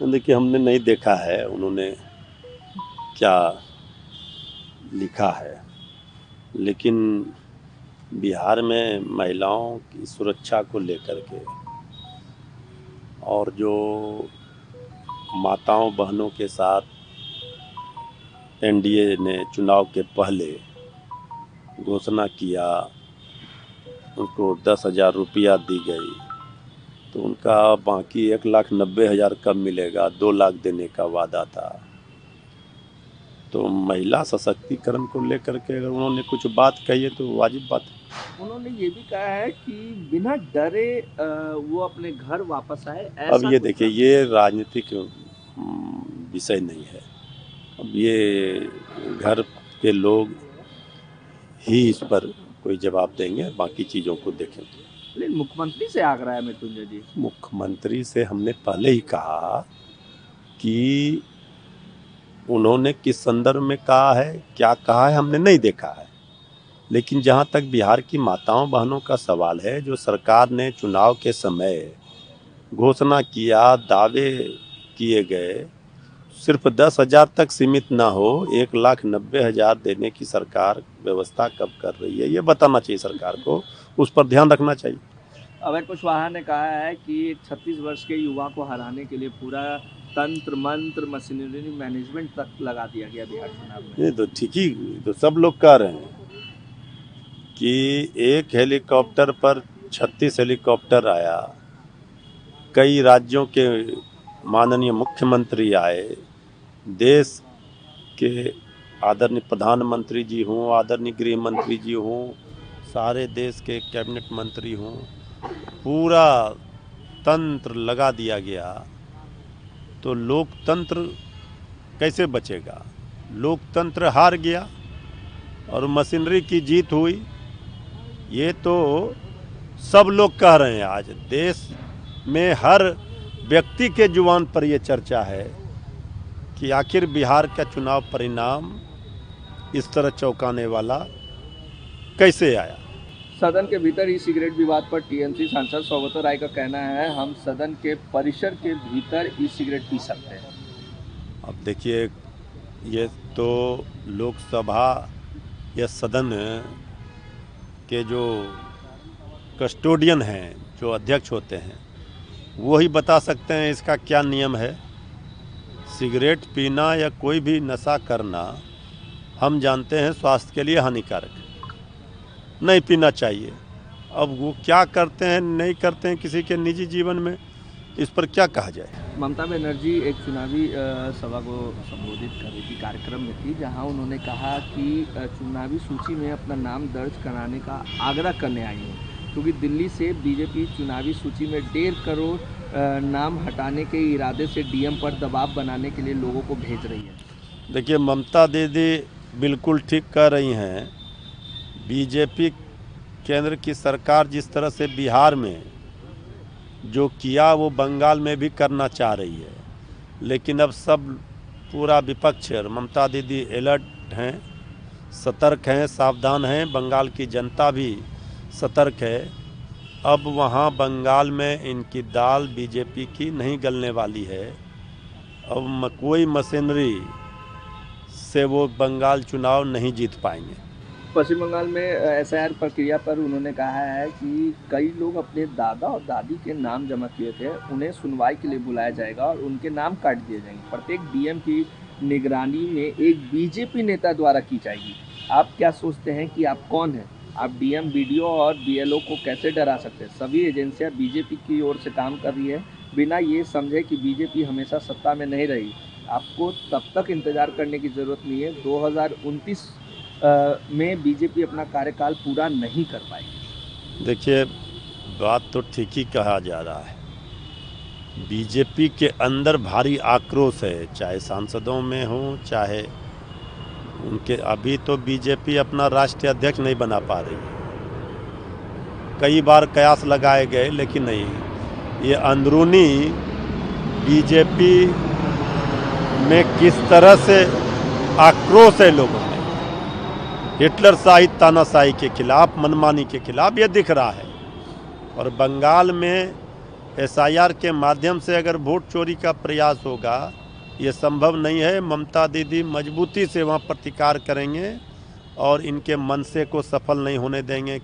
देखिए, हमने नहीं देखा है उन्होंने क्या लिखा है, लेकिन बिहार में महिलाओं की सुरक्षा को लेकर के और जो माताओं बहनों के साथ एनडीए ने चुनाव के पहले घोषणा किया, उनको 10,000 रुपया दी गई, तो उनका बाकी 1,90,000 कब मिलेगा? 2 लाख देने का वादा था। तो महिला सशक्तिकरण को लेकर के अगर उन्होंने कुछ बात कही है तो वाजिब बात है। उन्होंने ये भी कहा है कि बिना डरे वो अपने घर वापस आए, अब ऐसा ये कुछ देखिए, ये राजनीतिक विषय नहीं है। अब ये घर के लोग ही इस पर कोई जवाब देंगे, बाकी चीज़ों को देखें। लेकिन मुख्यमंत्री से आग्रह है मृत्युंजय जी। मुख्यमंत्री से हमने पहले ही कहा कि उन्होंने किस संदर्भ में कहा है, क्या कहा है, हमने नहीं देखा है। लेकिन जहाँ तक बिहार की माताओं बहनों का सवाल है, जो सरकार ने चुनाव के समय घोषणा किया, दावे किए गए, सिर्फ 10,000 तक सीमित ना हो, 1,90,000 देने की सरकार व्यवस्था कब कर रही है, ये बताना चाहिए सरकार को, उस पर ध्यान रखना चाहिए। अभय कुशवाहा ने कहा है कि 36 वर्ष के युवा को हराने के लिए पूरा तंत्र मंत्र मशीनरी मैनेजमेंट तक लगा दिया गया बिहार चुनाव में। ये तो ठीक ही, तो सब लोग कह रहे हैं कि एक हेलीकॉप्टर पर 36 हेलीकॉप्टर आया, कई राज्यों के माननीय मुख्यमंत्री आए, देश के आदरणीय प्रधानमंत्री जी हों, आदरणीय गृह मंत्री जी हों, सारे देश के कैबिनेट मंत्री हों, पूरा तंत्र लगा दिया गया, तो लोकतंत्र कैसे बचेगा? लोकतंत्र हार गया और मशीनरी की जीत हुई। ये तो सब लोग कह रहे हैं। आज देश में हर व्यक्ति के जुबान पर यह चर्चा है कि आखिर बिहार का चुनाव परिणाम इस तरह चौंकाने वाला कैसे आया। सदन के भीतर ई सिगरेट विवाद पर टीएमसी सांसद सौगतो राय का कहना है, हम सदन के परिसर के भीतर ई सिगरेट पी सकते हैं। अब देखिए, ये तो लोकसभा या सदन के जो कस्टोडियन हैं, जो अध्यक्ष होते हैं, वो ही बता सकते हैं इसका क्या नियम है। सिगरेट पीना या कोई भी नशा करना हम जानते हैं स्वास्थ्य के लिए हानिकारक है, नहीं पीना चाहिए। अब वो क्या करते हैं नहीं करते हैं किसी के निजी जीवन में, इस पर क्या कहा जाए। ममता बनर्जी एक चुनावी सभा को संबोधित कर रही थी, कार्यक्रम में थी, जहां उन्होंने कहा कि चुनावी सूची में अपना नाम दर्ज कराने का आग्रह करने आई हैं, क्योंकि दिल्ली से बीजेपी चुनावी सूची में 1.5 करोड़ नाम हटाने के इरादे से डीएम पर दबाव बनाने के लिए लोगों को भेज रही है। देखिए, ममता दीदी बिल्कुल ठीक कह रही हैं। बीजेपी केंद्र की सरकार जिस तरह से बिहार में जो किया वो बंगाल में भी करना चाह रही है, लेकिन अब सब पूरा विपक्ष और ममता दीदी अलर्ट हैं, सतर्क हैं, सावधान हैं। बंगाल की जनता भी सतर्क है। अब वहाँ बंगाल में इनकी दाल बीजेपी की नहीं गलने वाली है। अब कोई मशीनरी से वो बंगाल चुनाव नहीं जीत पाएंगे। पश्चिम बंगाल में एसआईआर प्रक्रिया पर उन्होंने कहा है कि कई लोग अपने दादा और दादी के नाम जमा किए थे, उन्हें सुनवाई के लिए बुलाया जाएगा और उनके नाम काट दिए जाएंगे। प्रत्येक डीएम की निगरानी में एक बीजेपी नेता द्वारा की जाएगी। आप क्या सोचते हैं कि आप कौन हैं? आप डीएम, बीडीओ और बीएलओ को कैसे डरा सकते हैं? सभी एजेंसियां बीजेपी की ओर से काम कर रही है, बिना ये समझे कि बीजेपी हमेशा सत्ता में नहीं रही। आपको तब तक इंतजार करने की ज़रूरत नहीं है। 2029 में बीजेपी अपना कार्यकाल पूरा नहीं कर पाएगी। देखिए, बात तो ठीक ही कहा जा रहा है। बीजेपी के अंदर भारी आक्रोश है, चाहे सांसदों में हो, चाहे उनके। अभी तो बीजेपी अपना राष्ट्रीय अध्यक्ष नहीं बना पा रही। कई बार कयास लगाए गए लेकिन नहीं। ये अंदरूनी बीजेपी में किस तरह से आक्रोश है लोगों में, हिटलरशाही तानाशाही के खिलाफ, मनमानी के खिलाफ, ये दिख रहा है। और बंगाल में एसआईआर के माध्यम से अगर वोट चोरी का प्रयास होगा, ये संभव नहीं है। ममता दीदी मजबूती से वहाँ प्रतिकार करेंगे और इनके मनसे को सफल नहीं होने देंगे,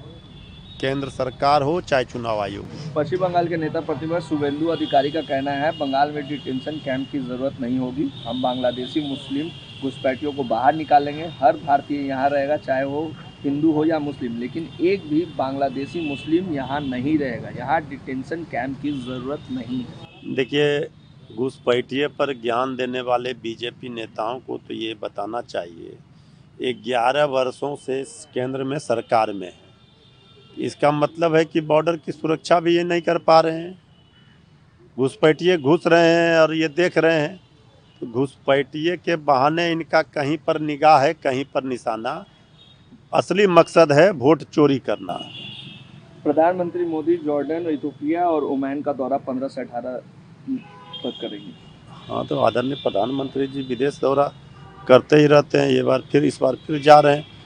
केंद्र सरकार हो चाहे चुनाव आयोग। पश्चिम बंगाल के नेता प्रतिपक्ष शुभेंदु अधिकारी का कहना है, बंगाल में डिटेंशन कैंप की जरूरत नहीं होगी। हम बांग्लादेशी मुस्लिम घुसपैठियों को बाहर निकालेंगे। हर भारतीय यहाँ रहेगा, चाहे वो हिंदू हो या मुस्लिम, लेकिन एक भी बांग्लादेशी मुस्लिम यहाँ नहीं रहेगा। यहाँ डिटेंशन कैंप की ज़रूरत नहीं है। देखिए, घुसपैठिए पर ज्ञान देने वाले बीजेपी नेताओं को तो ये बताना चाहिए, 11 वर्षों से केंद्र में सरकार में है, इसका मतलब है कि बॉर्डर की सुरक्षा भी ये नहीं कर पा रहे हैं। घुसपैठिए घुस रहे हैं और ये देख रहे हैं, तो घुसपैठिए के बहाने इनका कहीं पर निगाह है, कहीं पर निशाना। असली मकसद है वोट चोरी करना। प्रधानमंत्री मोदी जॉर्डन, इथियोपिया और ओमान का दौरा 15 से 18 तक करेंगे। हाँ, तो आदरणीय प्रधानमंत्री जी विदेश दौरा करते ही रहते हैं, इस बार फिर जा रहे हैं।